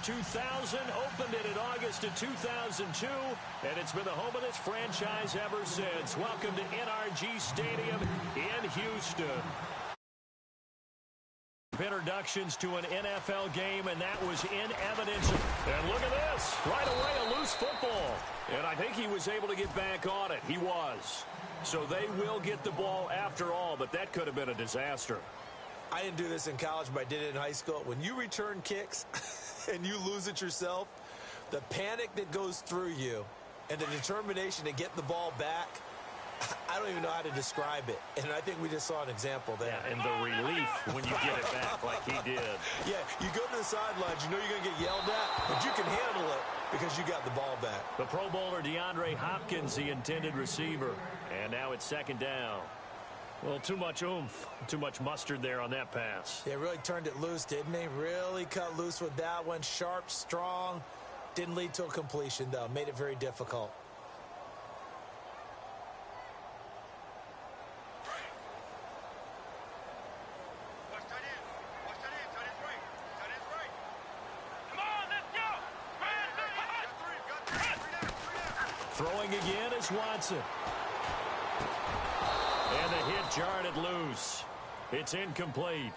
2000, opened it in August of 2002, and it's been the home of this franchise ever since. Welcome to NRG Stadium in Houston. Introductions to an NFL game, and that was in evidence. And look at this. Right away, a loose football. And I think he was able to get back on it. He was. So they will get the ball after all, but that could have been a disaster. I didn't do this in college, but I did it in high school. When you return kicks and you lose it yourself, the panic that goes through you and the determination to get the ball back, I don't even know how to describe it. And I think we just saw an example there. Yeah, and the relief when you get it back like he did. Yeah, you go to the sidelines, you know you're going to get yelled at, but you can handle it because you got the ball back. The Pro Bowler DeAndre Hopkins, the intended receiver. And now it's second down. Well, too much oomph, too much mustard there on that pass. They really turned it loose, didn't they? Really cut loose with that one. Sharp, strong. Didn't lead to a completion, though. Made it very difficult. Throwing again is Watson. And the hit jarred it loose. It's incomplete.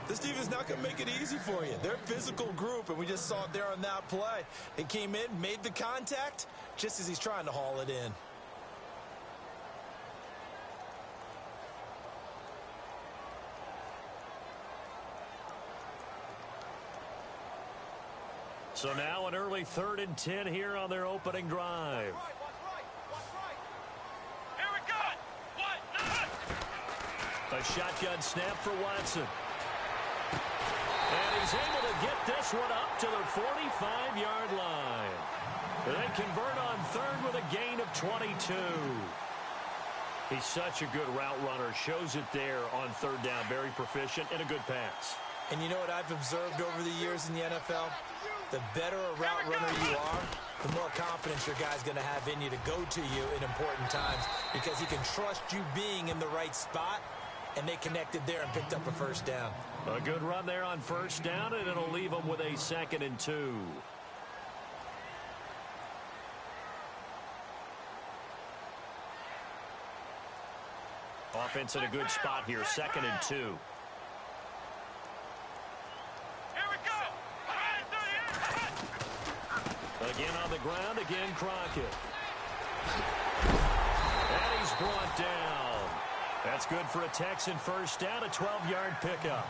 This defense is not going to make it easy for you. They're a physical group, and we just saw it there on that play. He came in, made the contact, just as he's trying to haul it in. So now an early 3rd and 10 here on their opening drive. A shotgun snap for Watson. And he's able to get this one up to the 45-yard line. They convert on 3rd with a gain of 22. He's such a good route runner. Shows it there on 3rd down. Very proficient and a good pass. And you know what I've observed over the years in the NFL? The better a route runner you are, the more confidence your guy's going to have in you to go to you in important times because he can trust you being in the right spot. And they connected there and picked up a first down. A good run there on 1st down, and it'll leave them with a 2nd and 2. Offense in a good spot here, 2nd and 2. Here we go. Again on the ground, again Crockett. And he's brought down. That's good for a Texan first down, a 12-yard pickup.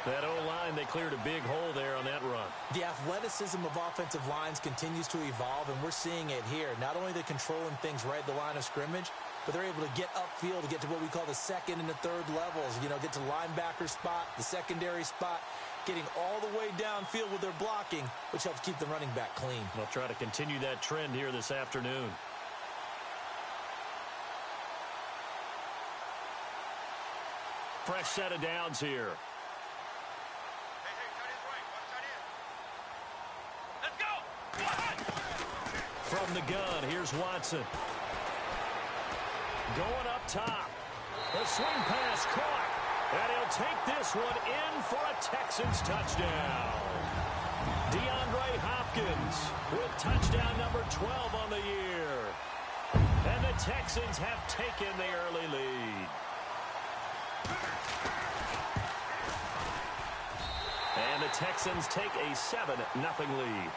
That O-line, they cleared a big hole there on that run. The athleticism of offensive lines continues to evolve, and we're seeing it here. Not only are they controlling things right at the line of scrimmage, but they're able to get upfield to get to what we call the 2nd and the 3rd levels. You know, get to linebacker spot, the secondary spot, getting all the way downfield with their blocking, which helps keep the running back clean. They'll try to continue that trend here this afternoon. Fresh set of downs here. Let's go. From the gun, here's Watson. Going up top. The swing pass caught. And he'll take this one in for a Texans touchdown. DeAndre Hopkins with touchdown number 12 on the year. And the Texans have taken the early lead. And the Texans take a 7-0 lead.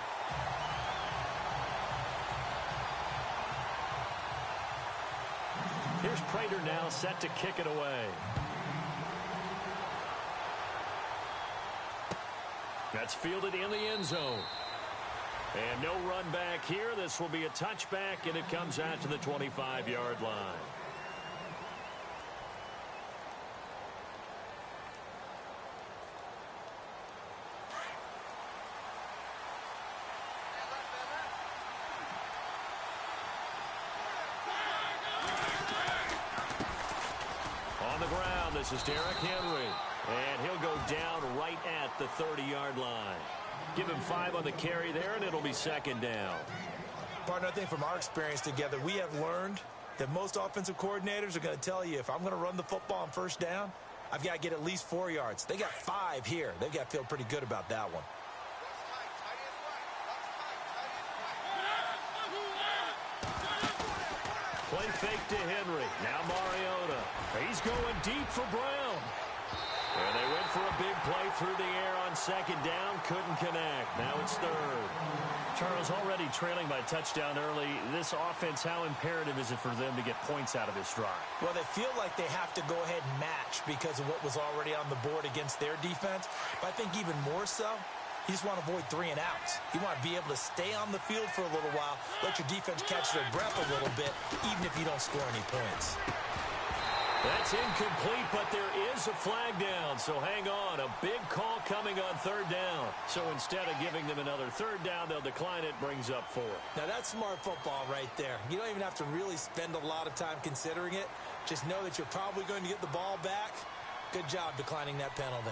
Here's Prater now set to kick it away. That's fielded in the end zone. And no run back here. This will be a touchback, and it comes out to the 25-yard line. On the ground, this is Derrick Henry. And he'll go down right at the 30-yard line. Give him 5 on the carry there, and it'll be 2nd down. Partner, I think from our experience together, we have learned that most offensive coordinators are going to tell you, if I'm going to run the football on 1st down, I've got to get at least 4 yards. They got 5 here. They've got to feel pretty good about that one. fake to Henry. Now Mariota. He's going deep for Brown. And they went for a big play through the air on second down. Couldn't connect. Now it's third. Charles, already trailing by touchdown early. This offense, how imperative is it for them to get points out of this drive? Well, they feel like they have to go ahead and match because of what was already on the board against their defense. But I think even more so, you just want to avoid 3 and outs. You want to be able to stay on the field for a little while, let your defense catch their breath a little bit, even if you don't score any points. That's incomplete, but there is a flag down, so hang on. A big call coming on third down. So instead of giving them another third down, they'll decline it, brings up 4. Now, that's smart football right there. You don't even have to really spend a lot of time considering it. Just know that you're probably going to get the ball back. Good job declining that penalty.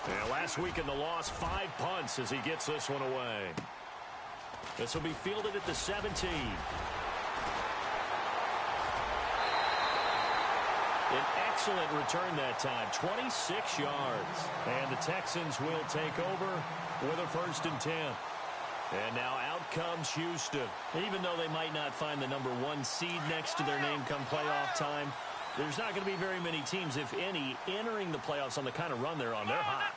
Yeah, last week in the loss, 5 punts as he gets this one away. This will be fielded at the 17. An excellent return that time, 26 yards. And the Texans will take over with a 1st and 10. And now out comes Houston. Even though they might not find the number 1 seed next to their name come playoff time, there's not going to be very many teams, if any, entering the playoffs on the kind of run they're on. They're hot.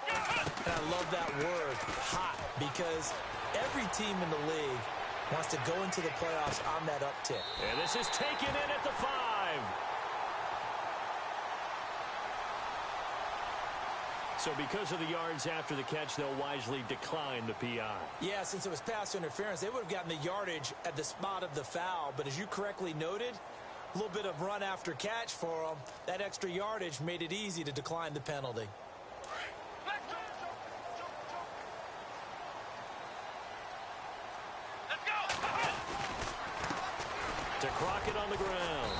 And I love that word, hot, because every team in the league wants to go into the playoffs on that uptick. And this is taken in at the 5. So because of the yards after the catch, they'll wisely decline the PI. Yeah, since it was pass interference, they would have gotten the yardage at the spot of the foul. But as you correctly noted, a little bit of run after catch for them. That extra yardage made it easy to decline the penalty. Let's go. To Crockett on the ground.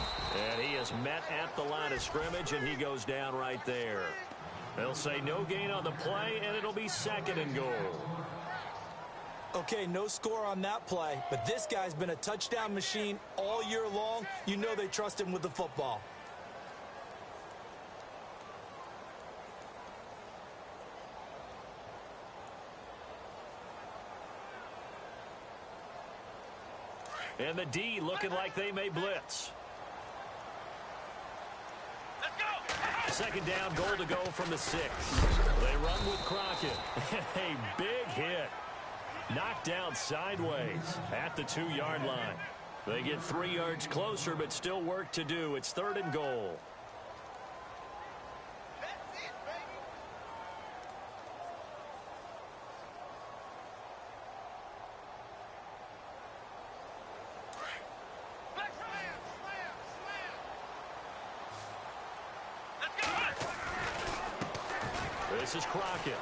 And he is met at the line of scrimmage, and he goes down right there. They'll say no gain on the play, and it'll be 2nd and goal. Okay, no score on that play, but this guy's been a touchdown machine all year long. You know they trust him with the football. And the D looking like they may blitz. Let's go. 2nd down, goal to go from the 6. They run with Crockett. A big hit. Knocked down sideways at the 2-yard line. They get 3 yards closer, but still work to do. It's 3rd and goal. That's it, baby. This is Crockett.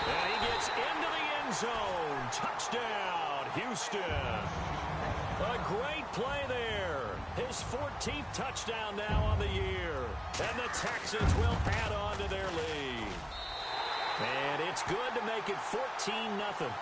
And he gets into the end zone. Touchdown, Houston. A great play there. His 14th touchdown now on the year. And the Texans will add on to their lead. And it's good to make it 14-0.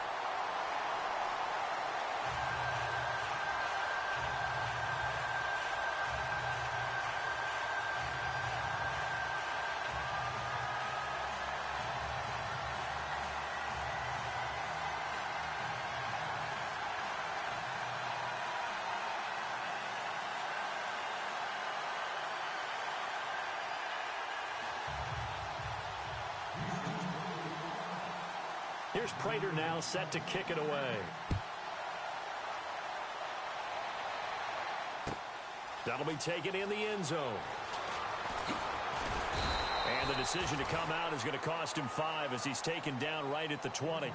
Here's Prater now set to kick it away. That'll be taken in the end zone. And the decision to come out is going to cost him 5 as he's taken down right at the 20.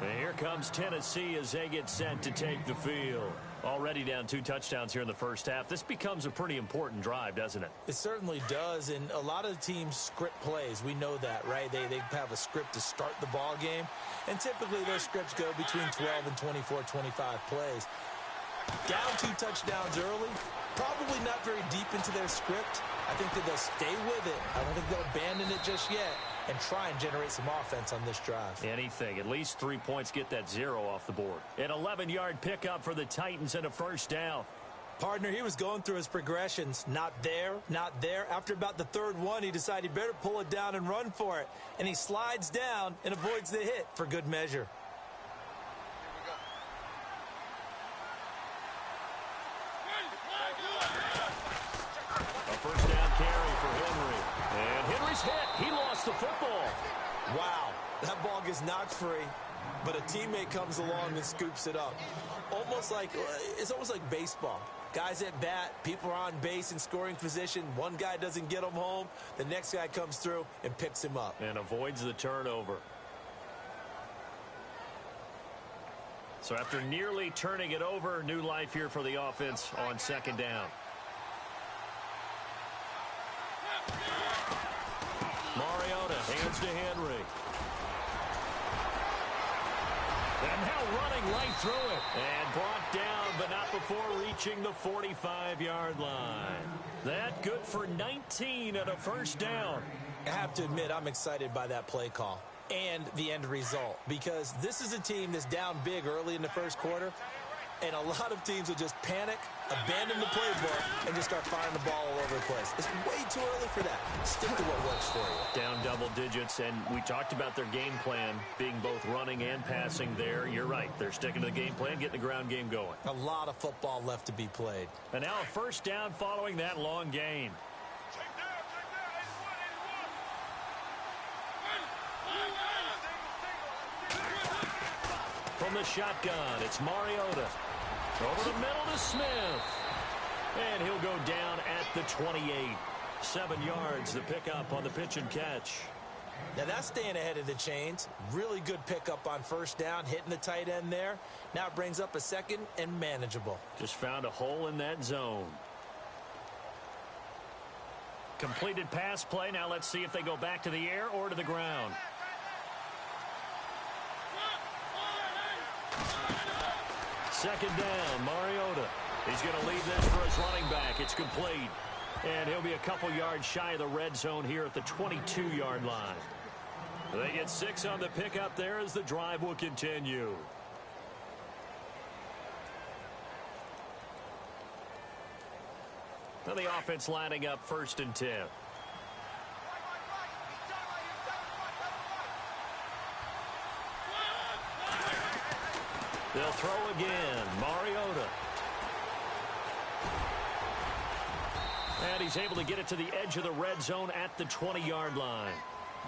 And here comes Tennessee as they get set to take the field. Already down 2 touchdowns here in the first half. This becomes a pretty important drive, doesn't it? It certainly does, and a lot of teams script plays. We know that, right? They have a script to start the ball game, and typically those scripts go between 12 and 24, 25 plays. Down 2 touchdowns early, probably not very deep into their script. I think that they'll stay with it. I don't think they'll abandon it just yet and try and generate some offense on this drive. Anything. At least 3 points, get that 0 off the board. An 11-yard pickup for the Titans and a first down. Partner, he was going through his progressions. Not there, not there. After about the 3rd one, he decided he better pull it down and run for it. And he slides down and avoids the hit for good measure. the football. Wow, that ball gets knocked free, but a teammate comes along and scoops it up. It's almost like baseball. Guys at bat, people are on base in scoring position. One guy doesn't get him home. The next guy comes through and picks him up. And avoids the turnover. So after nearly turning it over, new life here for the offense on second down. Mariota hands to Henry. And now running right through it. And brought down, but not before reaching the 45-yard line. That good for 19 and a first down. I have to admit, I'm excited by that play call and the end result, because this is a team that's down big early in the first quarter, and a lot of teams will just panic, abandon the playbook, and just start firing the ball all over the place. It's way too early for that. Stick to what works for you. Down double digits, and we talked about their game plan being both running and passing there. You're right. They're sticking to the game plan, getting the ground game going. A lot of football left to be played. And now a first down following that long gain. From the shotgun, it's Mariota. Over the middle to Smith. And he'll go down at the 28. 7 yards, the pickup on the pitch and catch. Now that's staying ahead of the chains. Really good pickup on first down, hitting the tight end there. Now it brings up a second and manageable. Just found a hole in that zone. Completed pass play. Now let's see if they go back to the air or to the ground. Second down, Mariota. He's going to leave this for his running back. It's complete. And he'll be a couple yards shy of the red zone here at the 22-yard line. They get 6 on the pickup there as the drive will continue. Now the offense lining up 1st and 10. They'll throw again. Mariota. And he's able to get it to the edge of the red zone at the 20-yard line.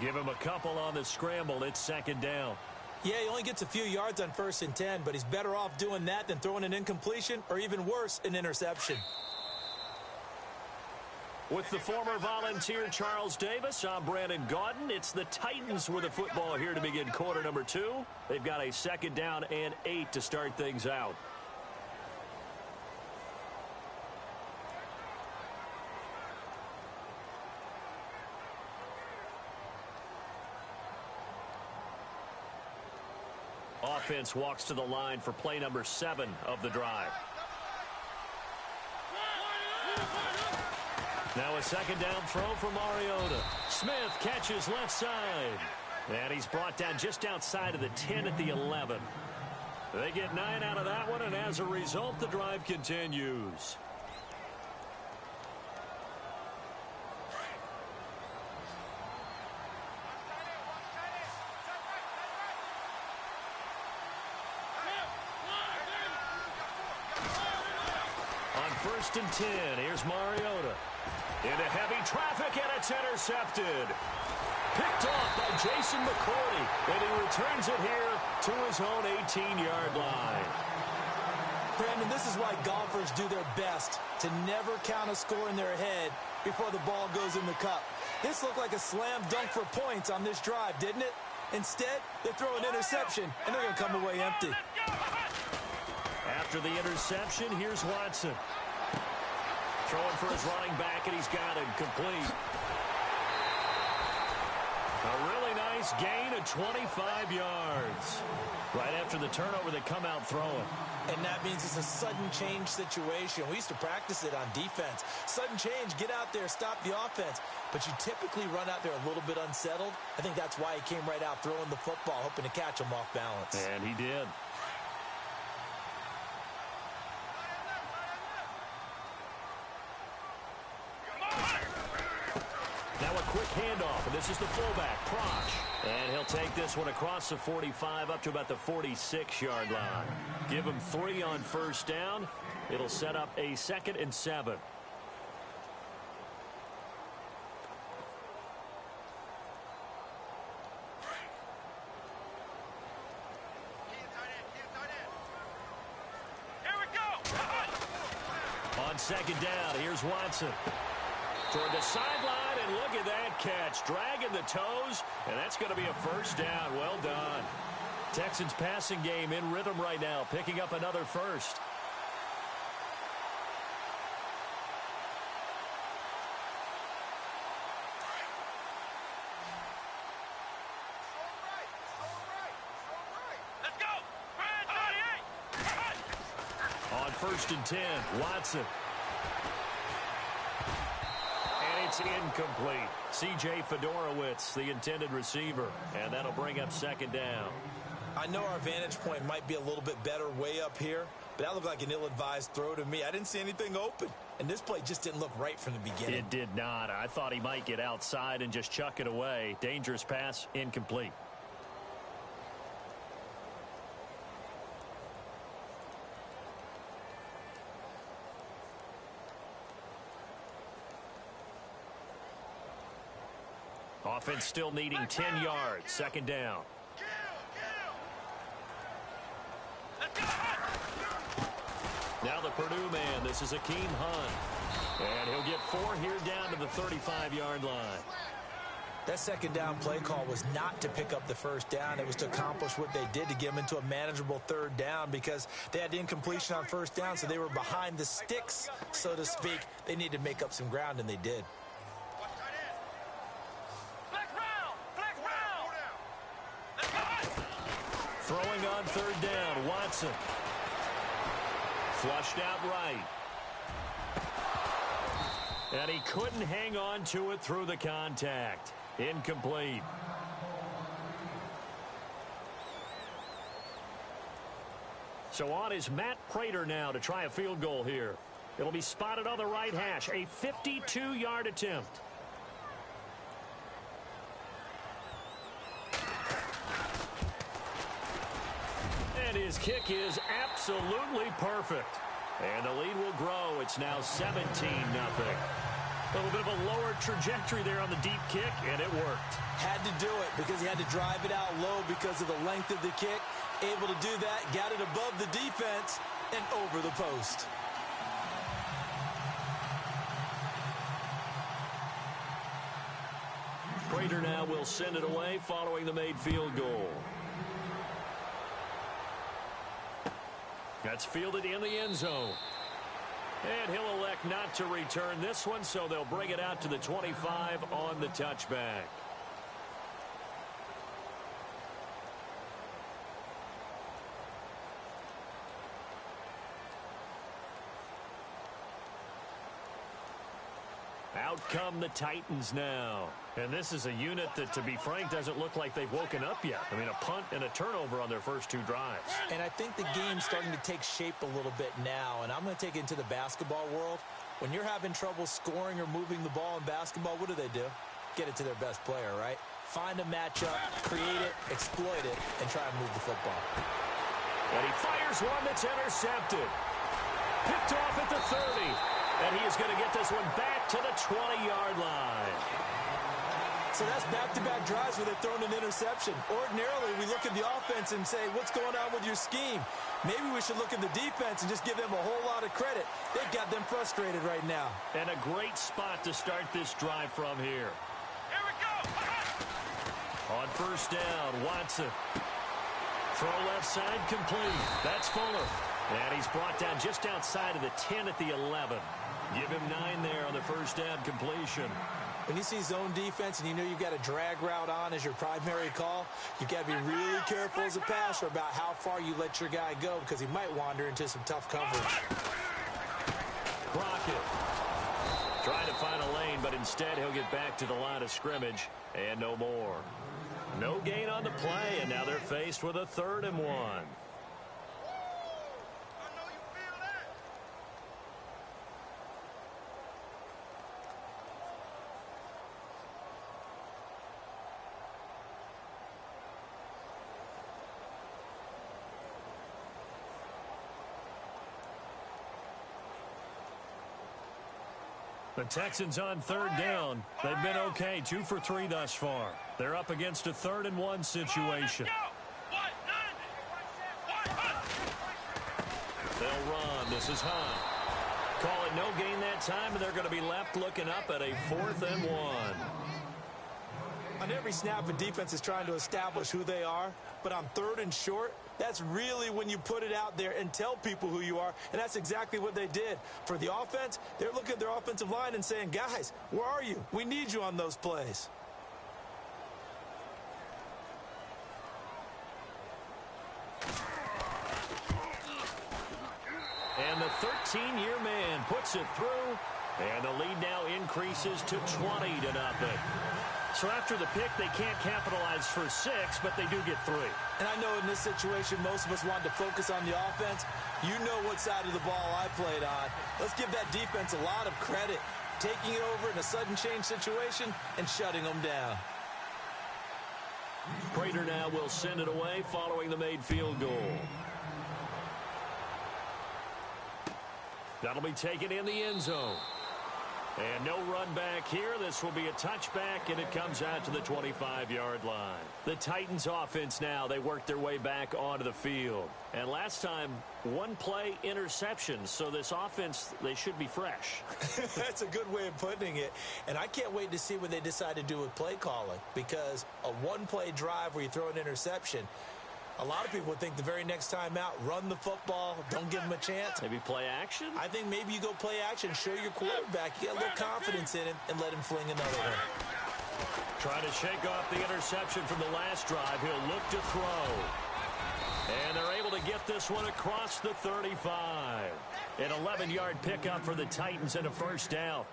Give him a couple on the scramble. It's second down. Yeah, he only gets a few yards on 1st and 10, but he's better off doing that than throwing an incompletion or even worse, an interception. With the former Volunteer Charles Davis, I'm Brandon Gaudin. It's the Titans with the football here to begin quarter number 2. They've got a second down and 8 to start things out. Offense walks to the line for play number 7 of the drive. Now a second down throw for Mariota. Smith catches left side. And he's brought down just outside of the 10 at the 11. They get 9 out of that one, and as a result, the drive continues. On 1st and 10, here's Mariota. Into heavy traffic, and it's intercepted. Picked off by Jason McCourty, and he returns it here to his own 18-yard line. Brandon, this is why golfers do their best to never count a score in their head before the ball goes in the cup. This looked like a slam dunk for points on this drive, didn't it? Instead, they throw an interception, and they're going to come away empty. After the interception, here's Watson. Throwing for his running back, and he's got it complete. A really nice gain of 25 yards. Right after the turnover, they come out throwing. And that means it's a sudden change situation. We used to practice it on defense. Sudden change, get out there, stop the offense. But you typically run out there a little bit unsettled. I think that's why he came right out throwing the football, hoping to catch him off balance. And he did. Now a quick handoff, and this is the fullback, Prosh. And he'll take this one across the 45 up to about the 46-yard line. Give him 3 on first down. It'll set up a 2nd and 7. second down. Here's Watson. Toward the sideline, and look at that catch. Dragging the toes, and that's going to be a first down. Well done. Texans passing game in rhythm right now, picking up another first. Let's go. On 1st and 10, Watson. And it's incomplete. C.J. Fedorowicz, the intended receiver. And that'll bring up second down. I know our vantage point might be a little bit better way up here, but that looked like an ill-advised throw to me. I didn't see anything open, and this play just didn't look right from the beginning. It did not. I thought he might get outside and just chuck it away. Dangerous pass, incomplete. Offense still needing 10 yards. Second down. Now the Purdue man. This is Akeem Hunt. And he'll get 4 here down to the 35-yard line. That second down play call was not to pick up the first down. It was to accomplish what they did, to get them into a manageable third down, because they had the incompletion on first down, so they were behind the sticks, so to speak. They needed to make up some ground, and they did. Throwing on third down, Watson. Flushed out right. And he couldn't hang on to it through the contact. Incomplete. So on is Matt Prater now to try a field goal here. It'll be spotted on the right hash. A 52-yard attempt. And his kick is absolutely perfect. And the lead will grow. It's now 17-0. A little bit of a lower trajectory there on the deep kick, and it worked. Had to do it because he had to drive it out low because of the length of the kick. Able to do that, got it above the defense and over the post. Prater now will send it away following the made field goal. That's fielded in the end zone. And he'll elect not to return this one, so they'll bring it out to the 25 on the touchback. Out come the Titans now. And this is a unit that, to be frank, doesn't look like they've woken up yet. I mean, a punt and a turnover on their first 2 drives. And I think the game's starting to take shape a little bit now. And I'm going to take it into the basketball world. When you're having trouble scoring or moving the ball in basketball, what do? Get it to their best player, right? Find a matchup, create it, exploit it, and try and move the football. And he fires one that's intercepted. Picked off at the 30. And he is going to get this one back to the 20-yard line. So that's back-to-back drives where they've thrown an interception. Ordinarily, we look at the offense and say, what's going on with your scheme? Maybe we should look at the defense and just give them a whole lot of credit. They've got them frustrated right now. And a great spot to start this drive from here. Here we go. On first down, Watson. Throw left side complete. That's Fuller. And he's brought down just outside of the 10 at the 11. Give him 9 there on the first down completion. When you see zone defense and you know you've got a drag route on as your primary call, you've got to be really careful as a passer about how far you let your guy go, because he might wander into some tough coverage. Crockett trying to find a lane, but instead he'll get back to the line of scrimmage and no more. No gain on the play, and now they're faced with a 3rd and 1. The Texans on 3rd down. They've been okay, 2 for 3 thus far. They're up against a 3rd and 1 situation. They'll run. This is Hunt. Call it no gain that time, and they're going to be left looking up at a 4th and 1. On every snap, a defense is trying to establish who they are, but on 3rd and short, that's really when you put it out there and tell people who you are, and that's exactly what they did. For the offense, they're looking at their offensive line and saying, guys, where are you? We need you on those plays. And the 13-year man puts it through, and the lead now increases to 20-0. So after the pick, they can't capitalize for 6, but they do get 3. And I know in this situation, most of us wanted to focus on the offense. You know what side of the ball I played on. Let's give that defense a lot of credit, taking it over in a sudden change situation and shutting them down. Prater now will send it away following the made field goal. That'll be taken in the end zone. And no run back here. This will be a touchback, and it comes out to the 25-yard line. The Titans offense now, they work their way back onto the field. And last time, one-play interception. So this offense, they should be fresh. That's a good way of putting it. And I can't wait to see what they decide to do with play calling, because a one-play drive where you throw an interception, a lot of people would think the very next time out, run the football, don't give them a chance. Maybe play action? I think maybe you go play action, show your quarterback, you get a little confidence in him, and let him fling another one. Trying to shake off the interception from the last drive. He'll look to throw. And they're able to get this one across the 35. An 11-yard pickup for the Titans and a first down.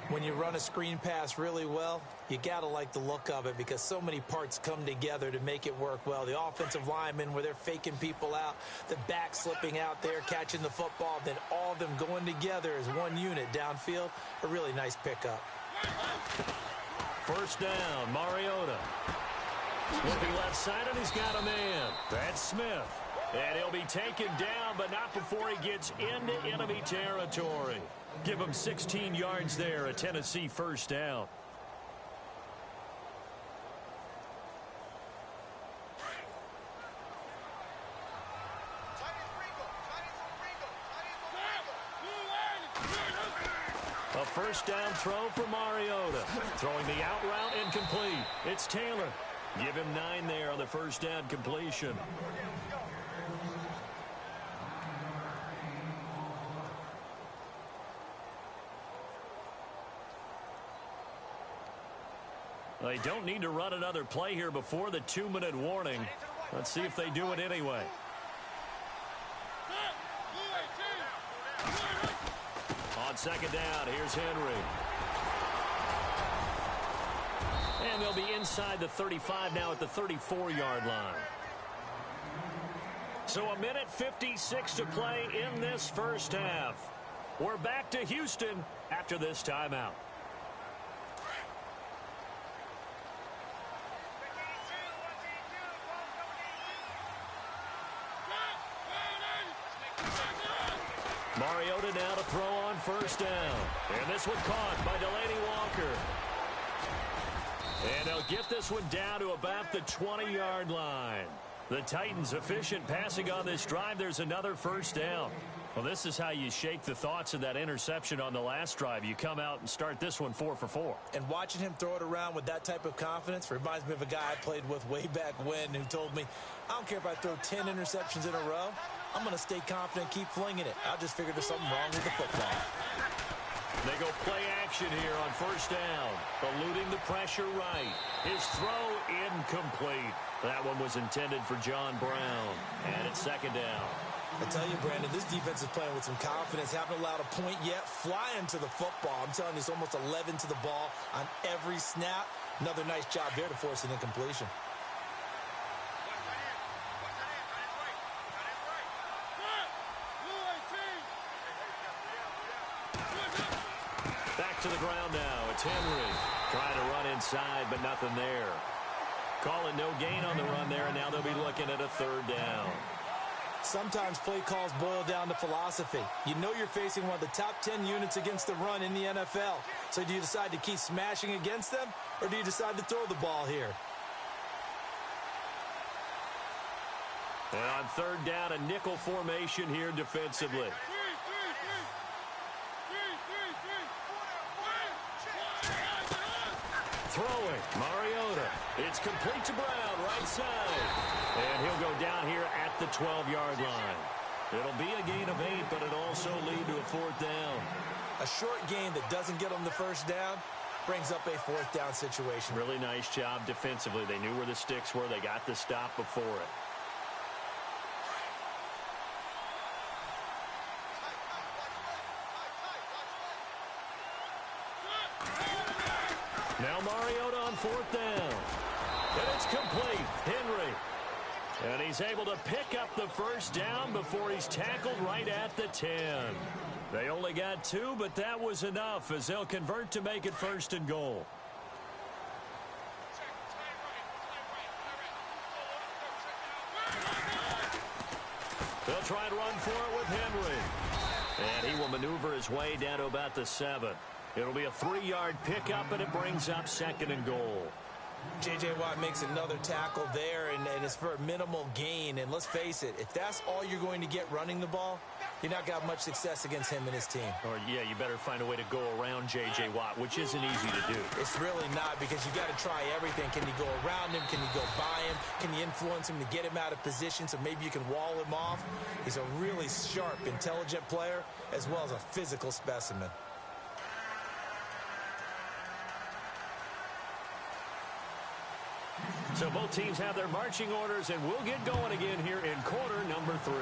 When you run a screen pass really well, you got to like the look of it because so many parts come together to make it work well. The offensive linemen, where they're faking people out, the back slipping out there, catching the football, then all of them going together as one unit downfield. A really nice pickup. First down, Mariota. Looking left side, and he's got a man. That's Smith. And he'll be taken down, but not before he gets into enemy territory. Give him 16 yards there, a Tennessee first down. A first down throw for Mariota. Throwing the out route incomplete. It's Taylor. Give him 9 there on the first down completion. They don't need to run another play here before the 2-minute warning. Let's see if they do it anyway. On second down, here's Henry. And they'll be inside the 35 now at the 34-yard line. So 1:56 to play in this first half. We're back to Houston after this timeout. Mariota now to throw on first down. And this one caught by Delaney Walker. And they'll get this one down to about the 20-yard line. The Titans efficient passing on this drive. There's another first down. Well, this is how you shake the thoughts of that interception on the last drive. You come out and start this one 4 for 4. And watching him throw it around with that type of confidence reminds me of a guy I played with way back when who told me, I don't care if I throw 10 interceptions in a row. I'm going to stay confident, keep flinging it. I just figured there's something wrong with the football. They go play action here on first down. Eluding the pressure right. His throw incomplete. That one was intended for John Brown. And it's second down. I tell you, Brandon, this defense is playing with some confidence. Haven't allowed a point yet. Flying to the football. I'm telling you, it's almost 11 to the ball on every snap. Another nice job there to force an incompletion. Back to the ground now. It's Henry trying to run inside, but nothing there. Calling no gain on the run there, and now they'll be looking at a third down. Sometimes play calls boil down to philosophy. You know you're facing one of the top 10 units against the run in the NFL. So do you decide to keep smashing against them, or do you decide to throw the ball here? And on third down, a nickel formation here defensively. complete to Brown, right side. And he'll go down here at the 12-yard line. It'll be a gain of 8, but it'll also lead to a 4th down. A short gain that doesn't get them the first down brings up a 4th down situation. Really nice job defensively. They knew where the sticks were. They got the stop before it. Now Mariota on 4th down. And it's complete. Henry. And he's able to pick up the first down before he's tackled right at the 10. They only got 2, but that was enough as they'll convert to make it 1st and goal. They'll try and run for it with Henry. And he will maneuver his way down to about the 7. It'll be a 3-yard pickup, and it brings up 2nd and goal. J.J. Watt makes another tackle there, and it's for a minimal gain. And let's face it, if that's all you're going to get running the ball, you're not going to have much success against him and his team. Or, yeah, you better find a way to go around J.J. Watt, which isn't easy to do. It's really not, because you got to try everything. Can you go around him? Can you go by him? Can you influence him to get him out of position so maybe you can wall him off? He's a really sharp, intelligent player, as well as a physical specimen. So both teams have their marching orders, and we'll get going again here in quarter number 3.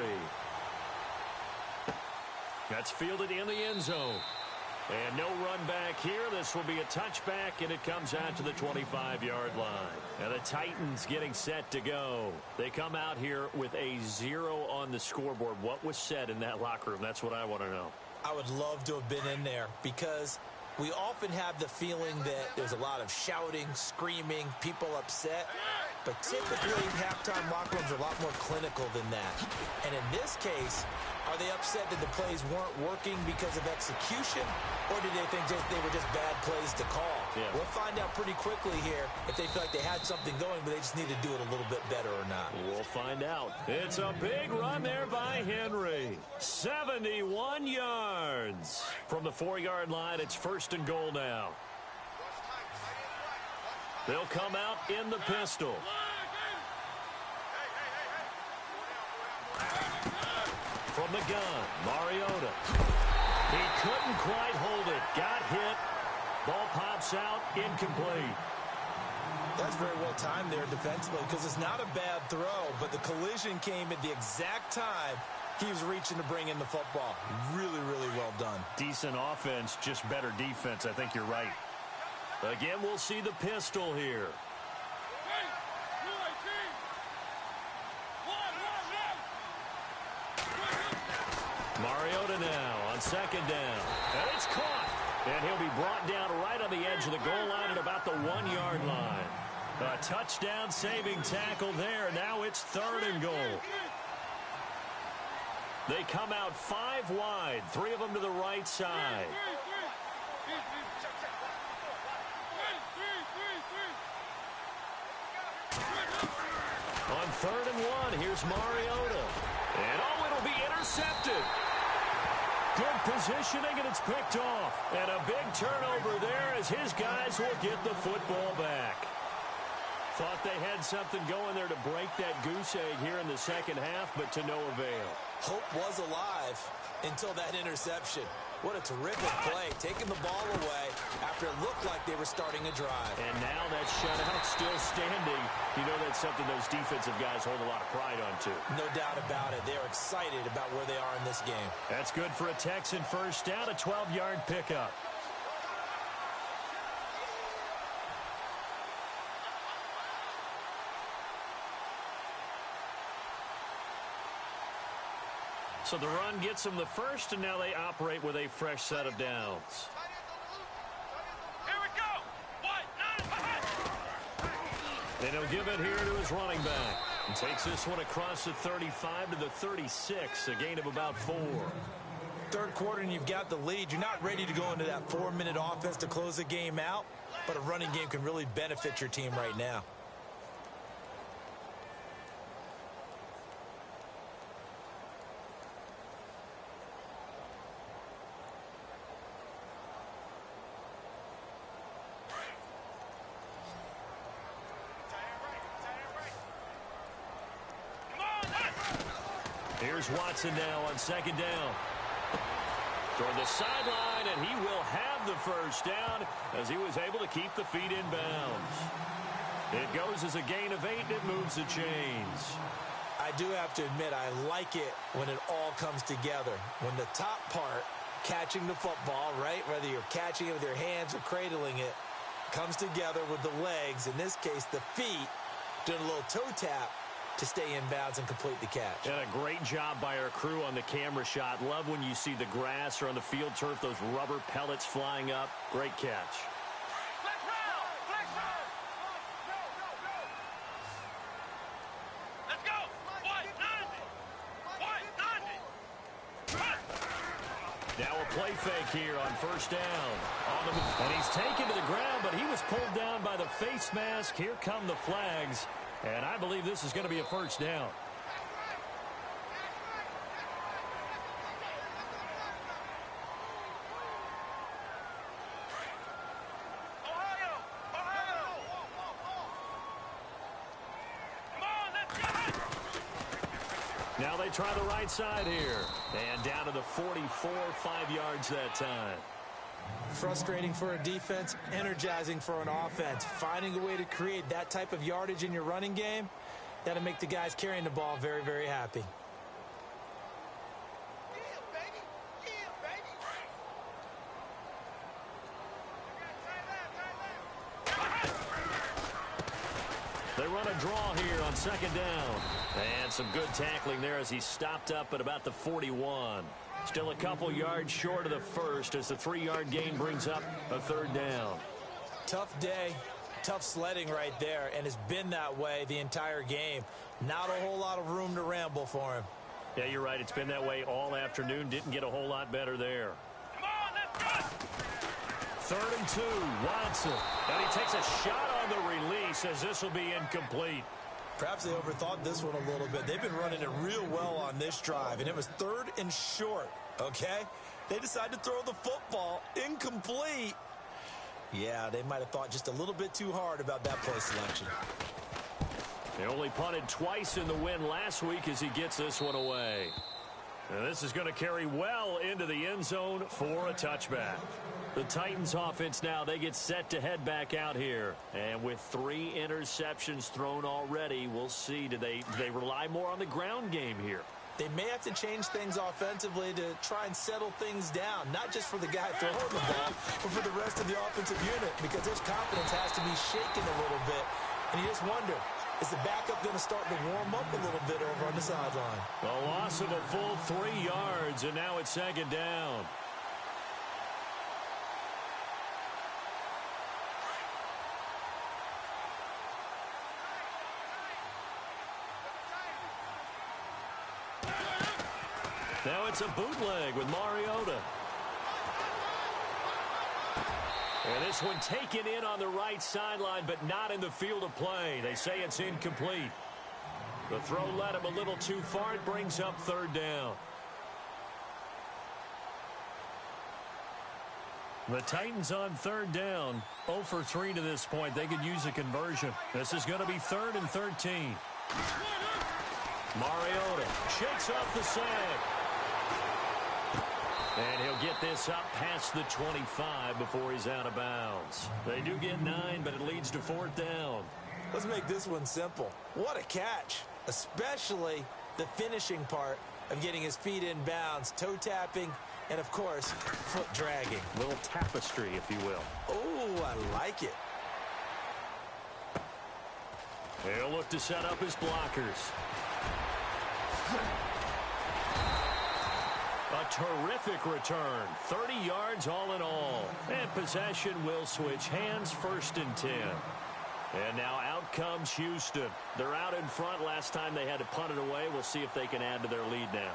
That's fielded in the end zone. And no run back here. This will be a touchback, and it comes out to the 25-yard line. And the Titans getting set to go. They come out here with a 0 on the scoreboard. What was said in that locker room? That's what I want to know. I would love to have been in there, because we often have the feeling that there's a lot of shouting, screaming, people upset. But typically, halftime locker rooms are a lot more clinical than that. And in this case, are they upset that the plays weren't working because of execution? Or did they think they were just bad plays to call? Yeah. We'll find out pretty quickly here if they feel like they had something going, but they just need to do it a little bit better or not. We'll find out. It's a big run there by Henry. 71 yards. From the 4-yard line, it's 1st and goal now. They'll come out in the pistol. From the gun, Mariota. He couldn't quite hold it. Got hit. Ball pops out, incomplete. That's very well timed there defensively, because it's not a bad throw, but the collision came at the exact time he was reaching to bring in the football. Really, really well done. Decent offense, just better defense. I think you're right. Again, we'll see the pistol here. Mariota now on 2nd down. And it's caught. And he'll be brought down right on the edge of the goal line at about the 1-yard line. A touchdown saving tackle there. Now it's 3rd and goal. They come out 5 wide. 3 of them to the right side. On 3rd and 1, here's Mariota. And it'll be intercepted. Good positioning, and it's picked off. And a big turnover there as his guys will get the football back. Thought they had something going there to break that goose egg here in the second half, but to no avail. Hope was alive until that interception. What a terrific play, taking the ball away after it looked like they were starting a drive. And now that shutout still standing. You know that's something those defensive guys hold a lot of pride on, too. No doubt about it. They're excited about where they are in this game. That's good for a Texan first down, a 12-yard pickup. So the run gets them the first, and now they operate with a fresh set of downs. Here we go. And he'll give it here to his running back. And takes this one across the 35 to the 36, a gain of about 4. Third quarter, and you've got the lead. You're not ready to go into that 4-minute offense to close the game out, but a running game can really benefit your team right now. Here's Watson now on second down. Toward the sideline, and he will have the first down as he was able to keep the feet in bounds. It goes as a gain of 8, and it moves the chains. I do have to admit, I like it when it all comes together. When the top part, catching the football, right, whether you're catching it with your hands or cradling it, comes together with the legs, in this case the feet, doing a little toe tap to stay in bounds and complete the catch. And a great job by our crew on the camera shot. Love when you see the grass or on the field turf, those rubber pellets flying up. Great catch. Flex round! Flex round! Let's go! White 90! White 90! Now a play fake here on first down. And he's taken to the ground, but he was pulled down by the face mask. Here come the flags. And I believe this is going to be a first down. Ohio! Ohio! Come on, let's get it! Now they try the right side here. And down to the 44, 5 yards that time. Frustrating for a defense, energizing for an offense. Finding a way to create that type of yardage in your running game, that'll make the guys carrying the ball very, very happy. Yeah, baby! Yeah, baby! They run a draw here on second down. And some good tackling there as he stopped up at about the 41. Still a couple yards short of the first as the 3-yard gain brings up a third down. Tough day, tough sledding right there, and it's been that way the entire game. Not a whole lot of room to ramble for him. Yeah, you're right. It's been that way all afternoon. Didn't get a whole lot better there. Come on, let's go! 3rd and 2, Watson. And he takes a shot on the release as this will be incomplete. Perhaps they overthought this one a little bit. They've been running it real well on this drive, and it was 3rd and short, okay? They decided to throw the football incomplete. Yeah, they might have thought just a little bit too hard about that play selection. They only punted twice in the win last week as he gets this one away. And this is going to carry well into the end zone for a touchback. The Titans offense now, they get set to head back out here. And with 3 interceptions thrown already, we'll see. Do they rely more on the ground game here? They may have to change things offensively to try and settle things down, not just for the guy throwing the ball, but for the rest of the offensive unit, because his confidence has to be shaken a little bit. And you just wonder, is the backup going to start to warm up a little bit over on the sideline? A loss of a full 3 yards, and now it's second down. Now it's a bootleg with Mariota. And this one taken in on the right sideline, but not in the field of play. They say it's incomplete. The throw led him a little too far. It brings up 3rd down. The Titans on 3rd down. 0 for 3 to this point. They could use a conversion. This is going to be 3rd and 13. Mariota shakes off the sack. And he'll get this up past the 25 before he's out of bounds. They do get 9, but it leads to 4th down. Let's make this one simple. What a catch, especially the finishing part of getting his feet in bounds, toe tapping, and, of course, foot dragging. Little tapestry, if you will. Oh, I like it. He'll look to set up his blockers. A terrific return. 30 yards all in all. And possession will switch hands, 1st and 10. And now out comes Houston. They're out in front. Last time they had to punt it away. We'll see if they can add to their lead now.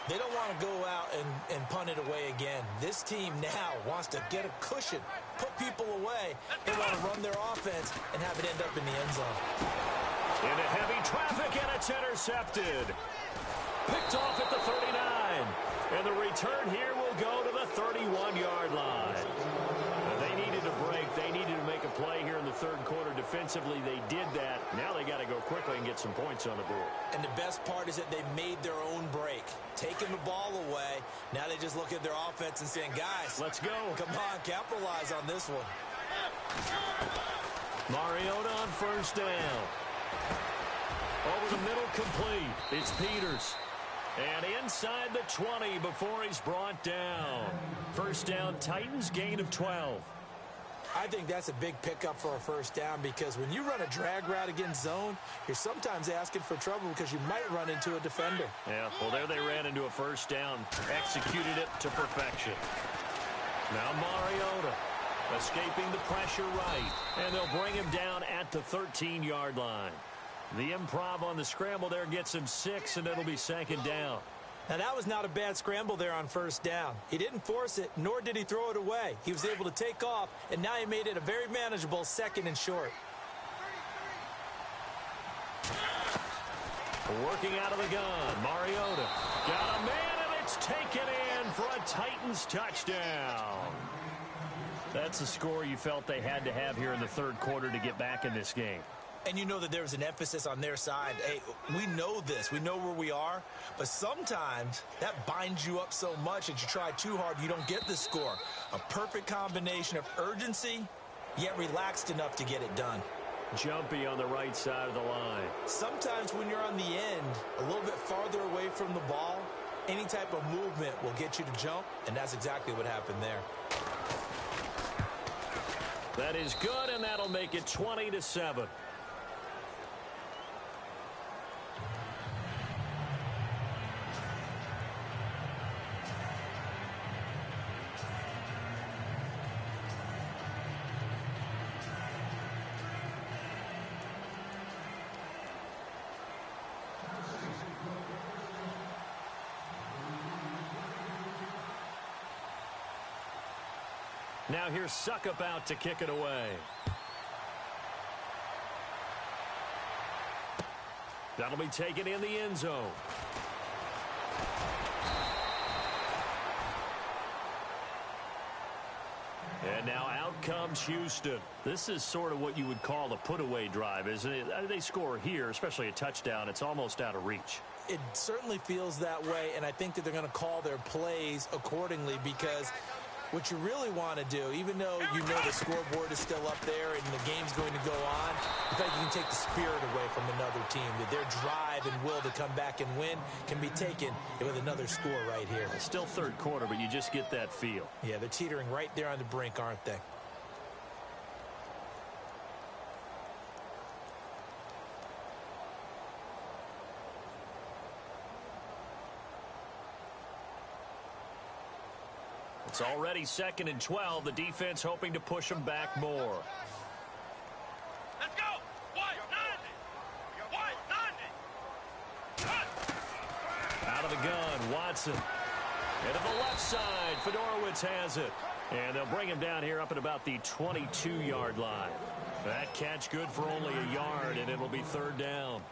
They don't want to go out and punt it away again. This team now wants to get a cushion, put people away. They want to run their offense and have it end up in the end zone. Into heavy traffic, and it's intercepted. Picked off at the 39. And the return here will go to the 31-yard line. They needed a break. They needed to make a play here in the third quarter defensively. They did that. Now they got to go quickly and get some points on the board. And the best part is that they made their own break. Taking the ball away. Now they just look at their offense and saying, guys, let's go. Come on, capitalize on this one. Mariota on first down. Over the middle, complete. It's Peters. And inside the 20 before he's brought down. First down, Titans, gain of 12. I think that's a big pickup for a first down because when you run a drag route against zone, you're sometimes asking for trouble because you might run into a defender. Yeah, well, there they ran into a first down. Executed it to perfection. Now Mariota escaping the pressure right. And they'll bring him down at the 13-yard line. The improv on the scramble there gets him 6, and it'll be second down. Now, that was not a bad scramble there on first down. He didn't force it, nor did he throw it away. He was able to take off, and now he made it a very manageable second and short. Working out of the gun, Mariota got a man, and it's taken in for a Titans touchdown. That's the score you felt they had to have here in the third quarter to get back in this game. And you know that there's an emphasis on their side. Hey, we know this. We know where we are. But sometimes that binds you up so much that you try too hard, you don't get the score. A perfect combination of urgency, yet relaxed enough to get it done. Jumpy on the right side of the line. Sometimes when you're on the end, a little bit farther away from the ball, any type of movement will get you to jump, and that's exactly what happened there. That is good, and that'll make it 20-7. Now here's Suckup out to kick it away. That'll be taken in the end zone. And now out comes Houston. This is sort of what you would call a put-away drive, isn't it? They score here, especially a touchdown. It's almost out of reach. It certainly feels that way, and I think that they're going to call their plays accordingly because what you really want to do, even though you know the scoreboard is still up there and the game's going to go on, I think you can take the spirit away from another team. That their drive and will to come back and win can be taken with another score right here. It's still third quarter, but you just get that feel. Yeah, they're teetering right there on the brink, aren't they? It's already 2nd and 12. The defense hoping to push them back more. Let's go! White 90! Out of the gun, Watson. Into the left side, Fedorowicz has it. And they'll bring him down here up at about the 22-yard line. That catch good for only a yard, and it'll be third down.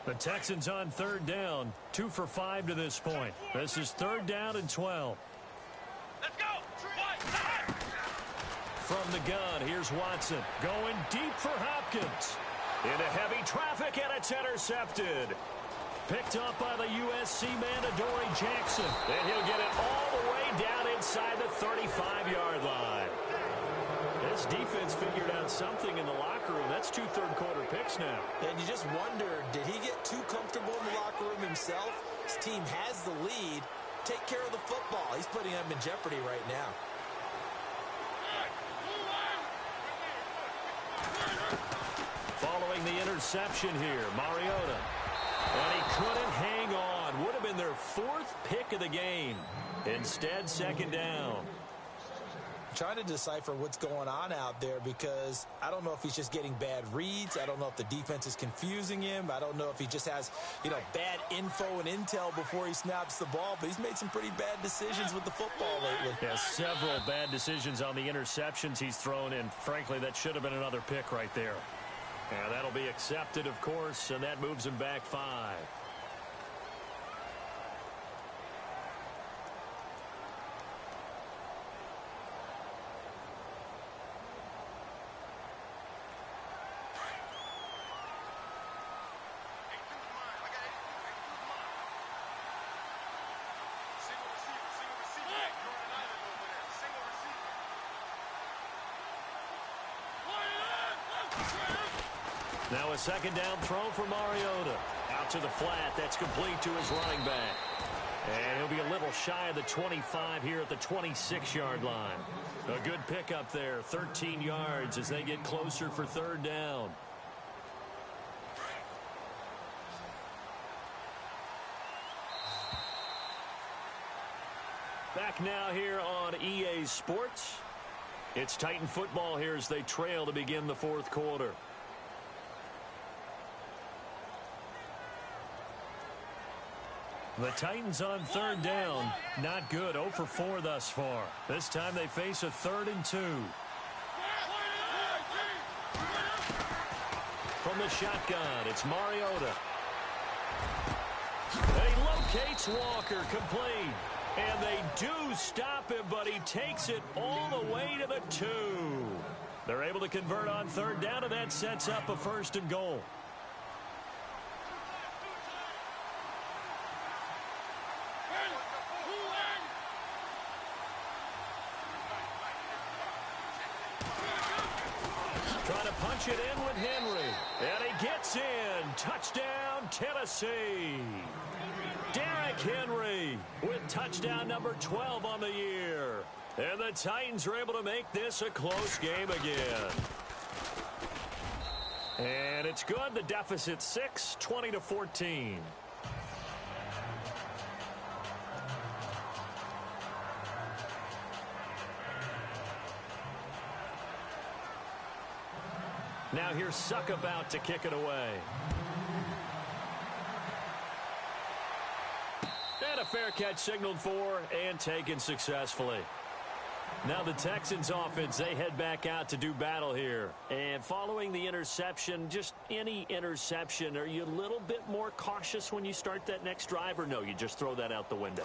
The Texans on third down, 2 for 5 to this point. This is third down and 12. Let's go! White! From the gun, here's Watson going deep for Hopkins. Into heavy traffic, and it's intercepted. Picked up by the USC man, Adoree Jackson. And he'll get it all the way down inside the 35-yard line. This defense figured out something in the locker room. That's 2 third-quarter picks now. And you just wonder, did he get too comfortable in the locker room himself? His team has the lead. Take care of the football. He's putting them in jeopardy right now. Following the interception here, Mariota. And he couldn't hang on. Would have been their 4th pick of the game. Instead, second down. Trying to decipher what's going on out there because I don't know if he's just getting bad reads. I don't know if the defense is confusing him. I don't know if he just has, bad info and intel before he snaps the ball. But he's made some pretty bad decisions with the football lately. Yeah, several bad decisions on the interceptions he's thrown, and frankly, that should have been another pick right there. And that'll be accepted, of course, and that moves him back 5. Now a second down throw for Mariota. Out to the flat. That's complete to his running back. And he'll be a little shy of the 25 here at the 26-yard line. A good pickup there. 13 yards as they get closer for third down. Back now here on EA Sports. It's Titan football here as they trail to begin the fourth quarter. The Titans on third down. Not good. 0 for 4 thus far. This time they face a 3rd and 2. From the shotgun, it's Mariota. He locates Walker, complete. And they do stop him, but he takes it all the way to the 2. They're able to convert on third down, and that sets up a 1st and goal. Trying to punch it in with Henry. And he gets in. Touchdown, Tennessee. Derrick Henry with touchdown number 12 on the year. And the Titans are able to make this a close game again. And it's good. The deficit 6, 20-14. Now here's Suck about to kick it away. And a fair catch signaled for and taken successfully. Now the Texans offense, they head back out to do battle here. And following the interception, just any interception, are you a little bit more cautious when you start that next drive, or no, you just throw that out the window?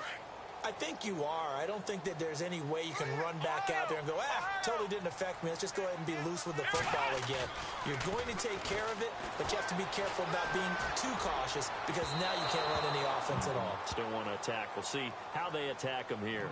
I think you are. I don't think that there's any way you can run back out there and go, totally didn't affect me. Let's just go ahead and be loose with the football again. You're going to take care of it, but you have to be careful about being too cautious because now you can't run any offense at all. Still want to attack. We'll see how they attack them here.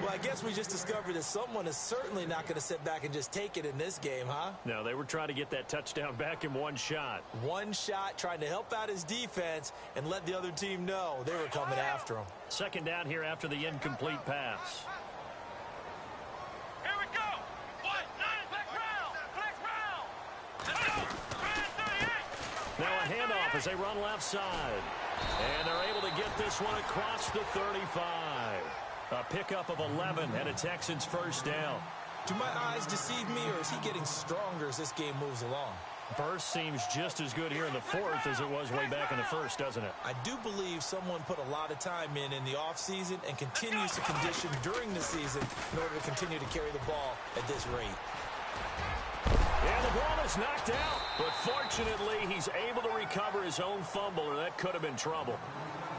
Well, I guess we just discovered that someone is certainly not going to sit back and just take it in this game, huh? No, they were trying to get that touchdown back in one shot. One shot, trying to help out his defense and let the other team know they were coming after him. Second down here after the incomplete pass. Here we go. What? Flex round. Flex round. Let's go. 38. Now a handoff as they run left side. And they're able to get this one across the 35. A pickup of 11 and a Texans first down. Do my eyes deceive me, or is he getting stronger as this game moves along? Burst seems just as good here in the fourth as it was way back in the first, doesn't it? I do believe someone put a lot of time in the offseason and continues to condition during the season in order to continue to carry the ball at this rate. And the ball is knocked out. But fortunately, he's able to recover his own fumble, or that could have been trouble.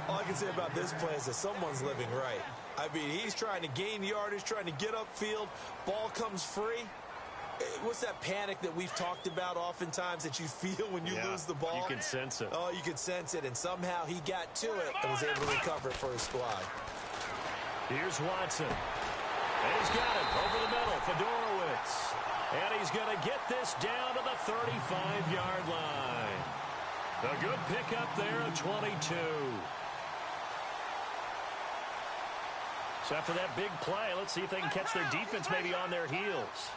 All I can say about this play is that someone's living right. I mean, he's trying to gain yardage, trying to get upfield. Ball comes free. What's that panic that we've talked about oftentimes that you feel when you lose the ball? You can sense it. Oh, you can sense it, and somehow he got to it and was able to recover it for his squad. Here's Watson. And he's got it over the middle. Fedorowicz. And he's going to get this down to the 35-yard line. A good pickup there of 22. So after that big play, let's see if they can catch their defense maybe on their heels.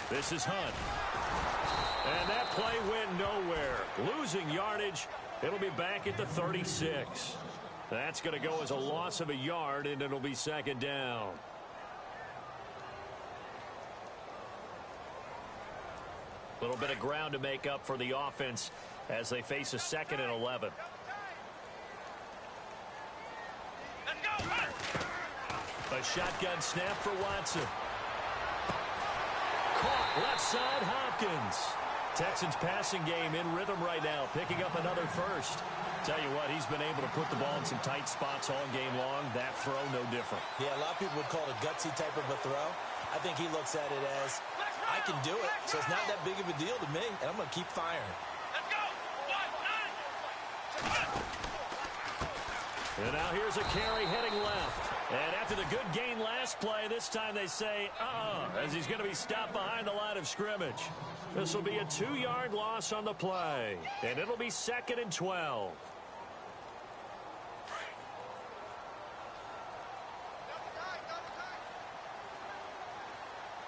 This is Hunt. And that play went nowhere. Losing yardage. It'll be back at the 36. That's going to go as a loss of a yard, and it'll be second down. A little bit of ground to make up for the offense as they face a 2nd and 11. A shotgun snap for Watson. Caught left side, Hopkins. Texans passing game in rhythm right now, picking up another first. Tell you what, he's been able to put the ball in some tight spots all game long. That throw, no different. Yeah, a lot of people would call it a gutsy type of a throw. I think he looks at it as, I can do it, so it's not that big of a deal to me, and I'm going to keep firing. Let's go. 1, 9. And now here's a carry heading left. And after the good gain last play, this time they say, as he's going to be stopped behind the line of scrimmage. This will be a 2-yard loss on the play, and it'll be 2nd and 12.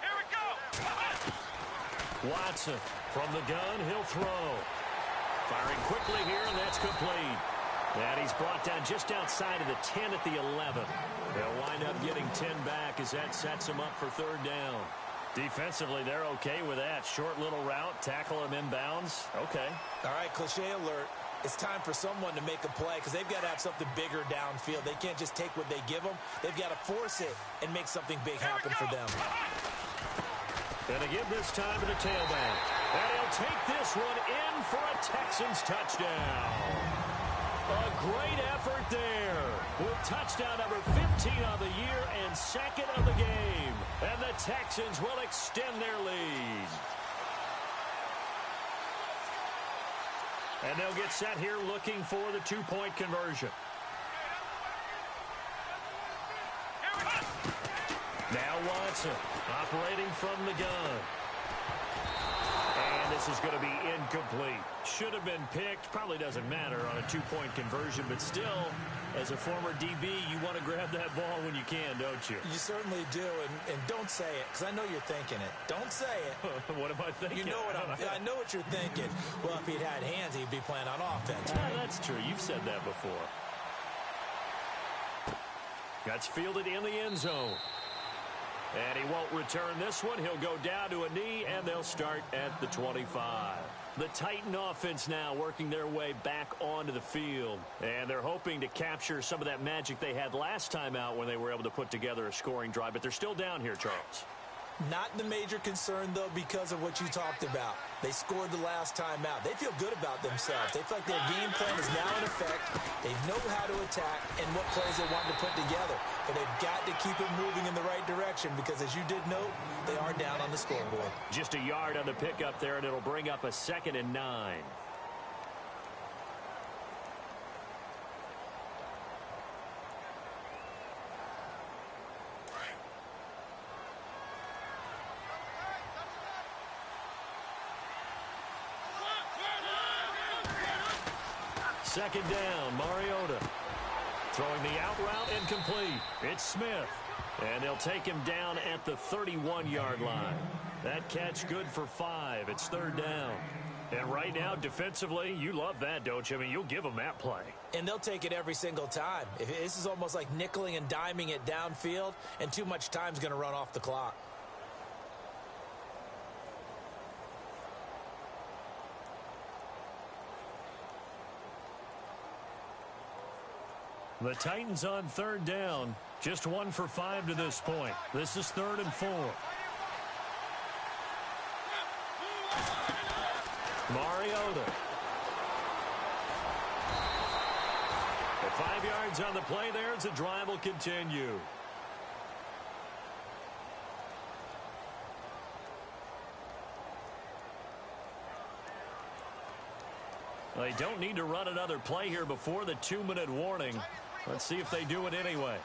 Here we go. Watson from the gun, he'll throw. Firing quickly here, and that's complete. And he's brought down just outside of the 10 at the 11. They'll wind up getting 10 back as that sets him up for 3rd down. Defensively, they're okay with that. Short little route, tackle him inbounds. Okay. All right, cliche alert. It's time for someone to make a play because they've got to have something bigger downfield. They can't just take what they give them. They've got to force it and make something big happen for them. And to give this time to the tailback. And he'll take this one in for a Texans touchdown. A great effort there with touchdown number 15 on the year and 2nd of the game. And the Texans will extend their lead. And they'll get set here looking for the 2-point conversion. Now Watson operating from the gun. And this is going to be incomplete. Should have been picked. Probably doesn't matter on a 2-point conversion, but still, as a former DB, you want to grab that ball when you can, don't you? You certainly do, and don't say it, because I know you're thinking it. Don't say it. What am I thinking? You know what I know what you're thinking. Well, if he'd had hands, he'd be playing on offense. Right? That's true. You've said that before. That's fielded in the end zone. And he won't return this one. He'll go down to a knee, and they'll start at the 25. The Titan offense now working their way back onto the field. And they're hoping to capture some of that magic they had last time out when they were able to put together a scoring drive. But they're still down here, Charles. Not the major concern, though, because of what you talked about. They scored the last time out. They feel good about themselves. They feel like their game plan is now in effect. They know how to attack and what plays they want to put together. But they've got to keep it moving in the right direction because, as you did note, they are down on the scoreboard. Just a yard on the pickup there, and it'll bring up a 2nd and 9. Second down, Mariota. Throwing the out route incomplete. It's Smith. And they'll take him down at the 31-yard line. That catch good for 5. It's 3rd down. And right now, defensively, you love that, don't you? I mean, you'll give them that play. And they'll take it every single time. This is almost like nickeling and diming it downfield, and too much time's going to run off the clock. The Titans on 3rd down. Just 1 for 5 to this point. This is 3rd and 4. Mariota. 5 yards on the play there as the drive will continue. They don't need to run another play here before the 2-minute warning. Let's see if they do it anyway.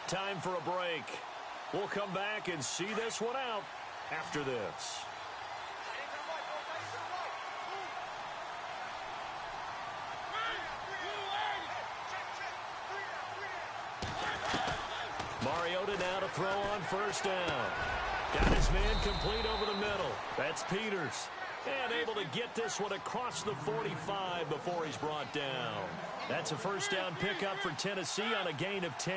Time for a break. We'll come back and see this one out after this. Mariota now to throw on 1st down. Got his man complete over the middle. That's Peters. And able to get this one across the 45 before he's brought down. That's a 1st down pickup for Tennessee on a gain of 10.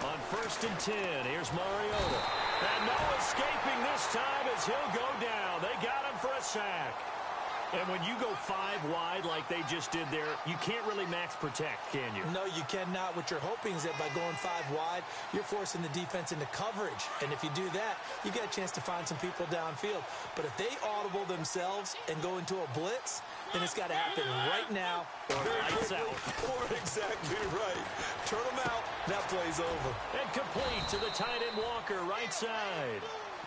On 1st and 10, here's Mariota. And no escaping this time as he'll go down. They got him for a sack. And when you go 5 wide like they just did there, you can't really max protect, can you? No, you cannot. What you're hoping is that by going 5 wide, you're forcing the defense into coverage. And if you do that, you get a chance to find some people downfield. But if they audible themselves and go into a blitz, then it's got to happen right now. Or lights out. Or exactly right. Turn them out. That play's over. And complete to the tight end Walker, right side.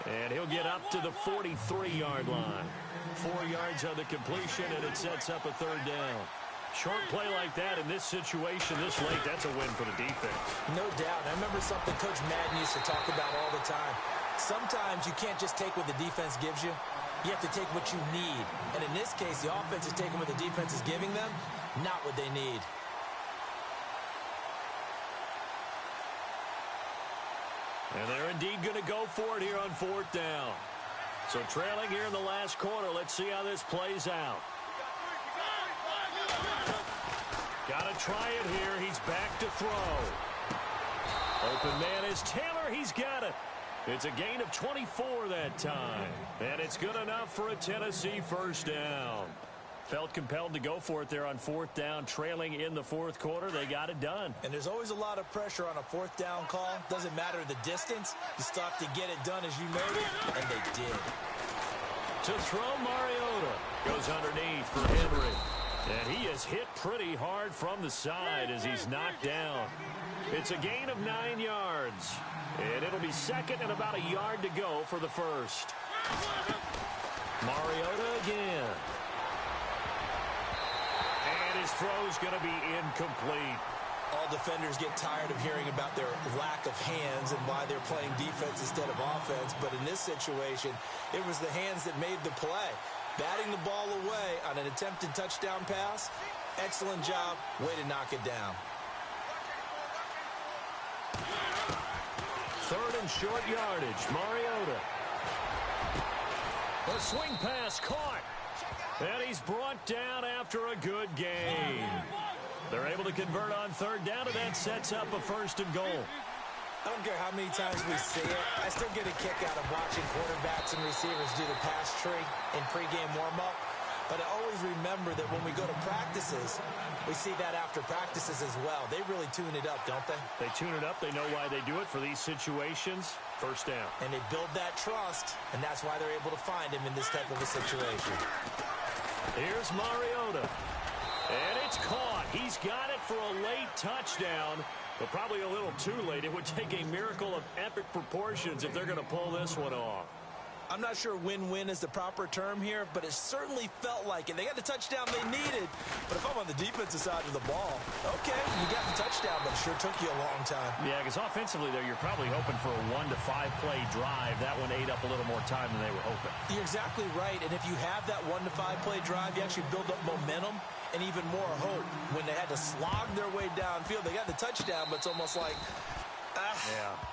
And he'll get up to the 43-yard line. 4 yards on the completion, and it sets up a third down. Short play like that in this situation this late, that's a win for the defense. No doubt. I remember something Coach Madden used to talk about all the time. Sometimes you can't just take what the defense gives you. You have to take what you need. And in this case, the offense is taking what the defense is giving them, not what they need. And they're indeed going to go for it here on fourth down. So trailing here in the last quarter, let's see how this plays out. Got to try it here. He's back to throw. Open man is Taylor. He's got it. It's a gain of 24 that time. And it's good enough for a Tennessee first down. Felt compelled to go for it there on fourth down, trailing in the fourth quarter. They got it done. And there's always a lot of pressure on a fourth down call. Doesn't matter the distance. You still have to get it done as you noted, and they did. To throw, Mariota goes underneath for Henry. And he is hit pretty hard from the side as he's knocked down. It's a gain of 9 yards. And it'll be second and about a yard to go for the first. Mariota again. And his throw's going to be incomplete. All defenders get tired of hearing about their lack of hands and why they're playing defense instead of offense. But in this situation, it was the hands that made the play. Batting the ball away on an attempted touchdown pass. Excellent job. Way to knock it down. Third and short yardage. Mariota. The swing pass caught. And he's brought down after a good game. They're able to convert on third down, and that sets up a first and goal. I don't care how many times we see it. I still get a kick out of watching quarterbacks and receivers do the pass tree in pregame warm-up. But I always remember that when we go to practices, we see that after practices as well. They really tune it up, don't they? They tune it up. They know why they do it for these situations. First down. And they build that trust, and that's why they're able to find him in this type of a situation. Here's Mariota. And it's caught. He's got it for a late touchdown, but probably a little too late. It would take a miracle of epic proportions if they're going to pull this one off. I'm not sure win-win is the proper term here, but it certainly felt like it. They got the touchdown they needed, but if I'm on the defensive side of the ball, okay, you got the touchdown, but it sure took you a long time. Yeah, because offensively, though, you're probably hoping for a 1 to 5 play drive. That one ate up a little more time than they were hoping. You're exactly right, and if you have that 1 to 5 play drive, you actually build up momentum and even more hope. When they had to slog their way downfield, they got the touchdown, but it's almost like,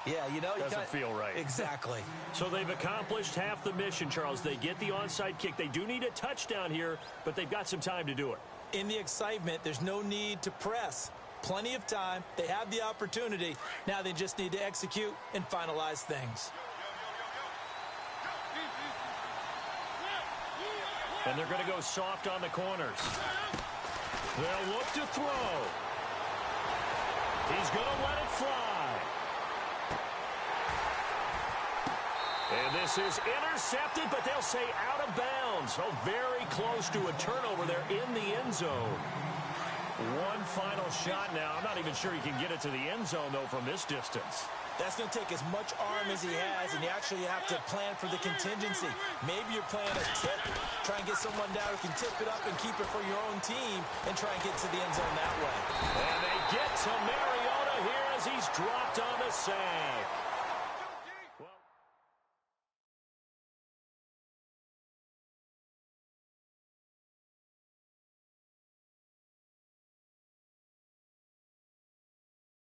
yeah, you know, doesn't feel right. Exactly. So they've accomplished half the mission, Charles. They get the onside kick. They do need a touchdown here, but they've got some time to do it. In the excitement, there's no need to press. Plenty of time. They have the opportunity. Now they just need to execute and finalize things. And they're going to go soft on the corners. They'll look to throw. He's going to let it fly. And this is intercepted, but they'll say out of bounds. Oh, very close to a turnover there in the end zone. One final shot now. I'm not even sure he can get it to the end zone, though, from this distance. That's going to take as much arm as he has, and you actually have to plan for the contingency. Maybe you're playing a tip. Try and get someone down who can tip it up and keep it for your own team and try and get to the end zone that way. And they get to Mariota here as he's dropped on the sand.